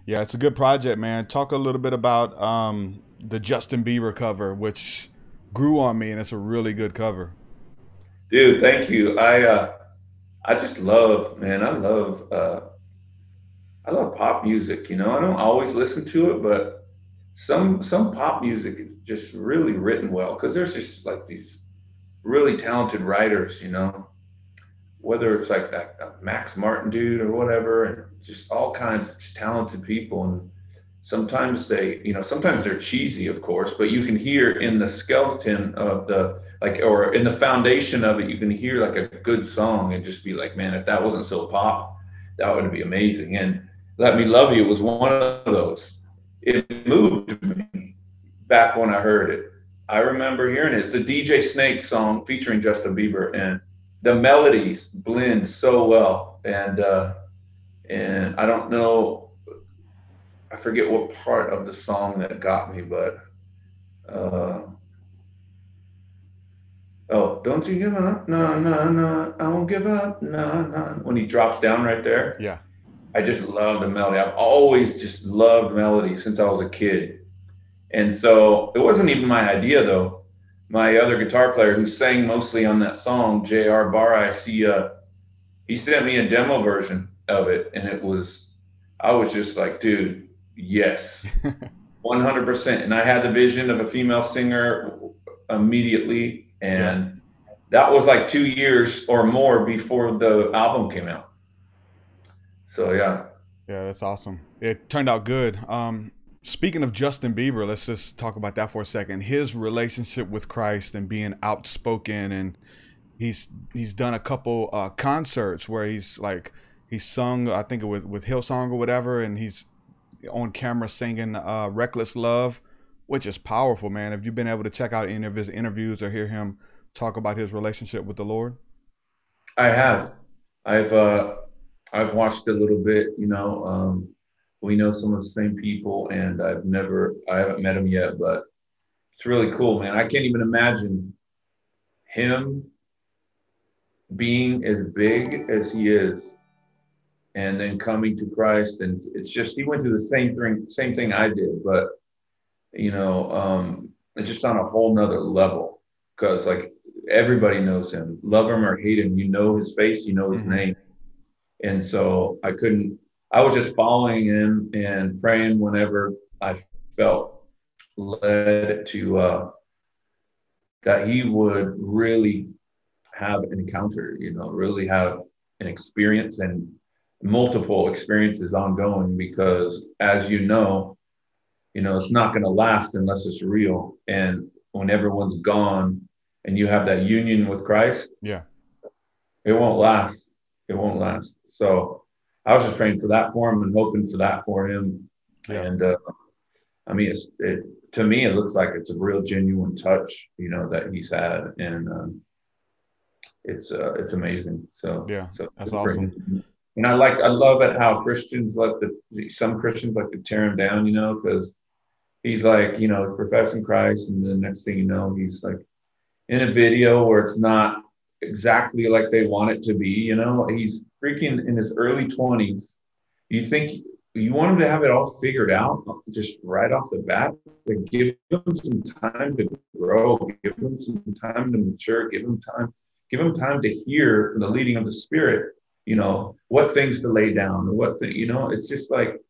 Yeah, it's a good project, man. Talk a little bit about the Justin Bieber cover, which grew on me, and it's a really good cover. Dude, thank you. I just love, man, I love pop music, you know. I don't always listen to it, but some pop music is just really written well because there's just like these really talented writers, you know. Whether it's like that Max Martin dude or whatever, and just all kinds of just talented people. And sometimes sometimes they're cheesy, of course, but you can hear in the skeleton of the like, or in the foundation of it, you can hear like a good song and just be like, man, if that wasn't so pop, that would be amazing. And Let Me Love You was one of those. It moved me back when I heard it. I remember hearing it. It's a DJ Snake song featuring Justin Bieber, and the melodies blend so well. And I don't know, I forget what part of the song that got me, but uh, oh, don't you give up, no, no, no, I won't give up, no, no. When he drops down right there, Yeah. I just love the melody. I've always just loved melody since I was a kid. And so it wasn't even my idea though. My other guitar player who sang mostly on that song, J.R. Barris, he sent me a demo version of it, and I was just like, dude, yes, 100%. And I had the vision of a female singer immediately, Yeah. and that was like 2 years or more before the album came out. So yeah. Yeah, that's awesome. It turned out good. Speaking of Justin Bieber, let's just talk about that for a second. His relationship with Christ and being outspoken, and he's done a couple concerts where he's sung, I think it was with Hillsong or whatever, and he's on camera singing "Reckless Love," which is powerful, man. Have you been able to check out any of his interviews or hear him talk about his relationship with the Lord? I have. I've uh I've watched a little bit, you know. We know some of the same people, and I haven't met him yet, but it's really cool, man. I can't even imagine him being as big as he is and then coming to Christ. And it's just, he went through the same thing I did, but it's just on a whole nother level because like everybody knows him, love him or hate him, you know his face, you know his Mm-hmm. name. And so I was just following him and praying whenever I felt led to, that he would really have an encounter, you know, really have an experience and multiple experiences ongoing because as you know, it's not going to last unless it's real. And when everyone's gone and you have that union with Christ, Yeah. it won't last. It won't last. So I was just praying for that for him and hoping for that for him. Yeah. And I mean, to me, it looks like it's a real genuine touch, you know, that he's had, and it's amazing. Yeah. So That's good for awesome. him. And I love it how Christians some Christians like to tear him down, you know, because he's like, you know, professing Christ, and the next thing you know, he's like in a video where it's not exactly like they want it to be. You know, he's freaking in his early 20s. You think you want him to have it all figured out just right off the bat, but give him some time to grow, give him some time to mature, give him time to hear from the leading of the Spirit, you know, what things to lay down, you know, it's just like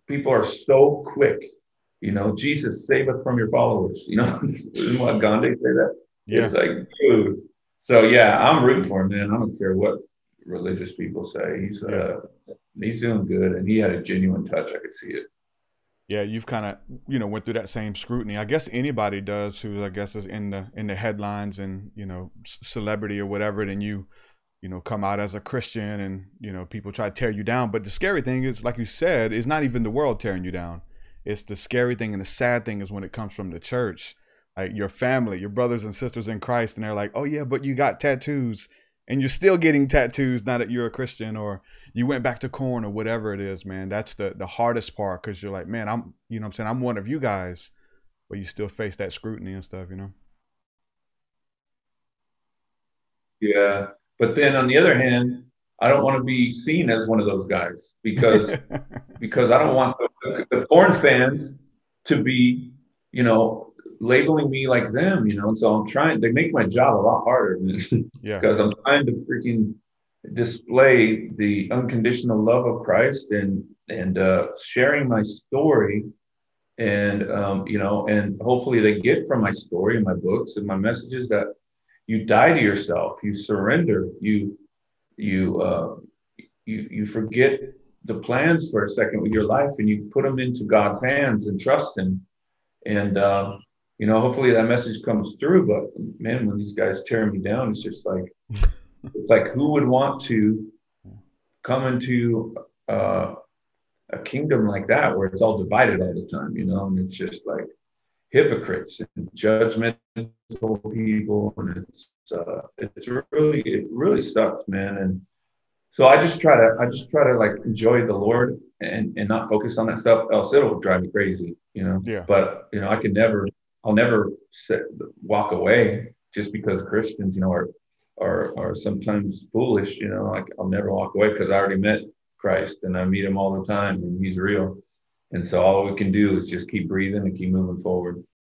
people are so quick. You know, Jesus, save us from your followers. You know, isn't what Gandhi say that? Yeah. It's like, dude. So yeah, I'm rooting for him, man. I don't care what religious people say. Yeah. He's doing good, and he had a genuine touch. I could see it. Yeah, you've kind of went through that same scrutiny. I guess anybody does who I guess is in the headlines and celebrity or whatever. Then you come out as a Christian and people try to tear you down. But the scary thing is, like you said, is not even the world tearing you down. It's the scary thing and the sad thing is when it comes from the church, like your family, your brothers and sisters in Christ, and they're like, oh yeah, but you got tattoos and you're still getting tattoos now that you're a Christian, or you went back to KoRn or whatever it is, man. That's the hardest part because you're like, man, I'm, what I'm saying, I'm one of you guys, but you still face that scrutiny and stuff. Yeah, but then on the other hand, I don't want to be seen as one of those guys because I don't want the KoRn's fans to be, you know, labeling me like them, you know. And so I'm trying to make my job a lot harder, man, Yeah. because I'm trying to freaking display the unconditional love of Christ and sharing my story. And you know, and hopefully they get from my story and my books and my messages that you die to yourself, you surrender, you you forget the plans for a second with your life, and you put them into God's hands and trust Him. And you know, hopefully that message comes through. But man, when these guys tear me down, it's just like, it's like, who would want to come into a kingdom like that where it's all divided all the time, you know? And it's just like hypocrites and judgmental people, and it's really, it really sucks, man. And so I just try to like enjoy the Lord and not focus on that stuff, else it'll drive me crazy, you know. Yeah. But you know, I'll never walk away just because Christians, you know, are sometimes foolish, you know. Like, I'll never walk away because I already met Christ and I meet Him all the time, and He's real. And so all we can do is just keep breathing and keep moving forward.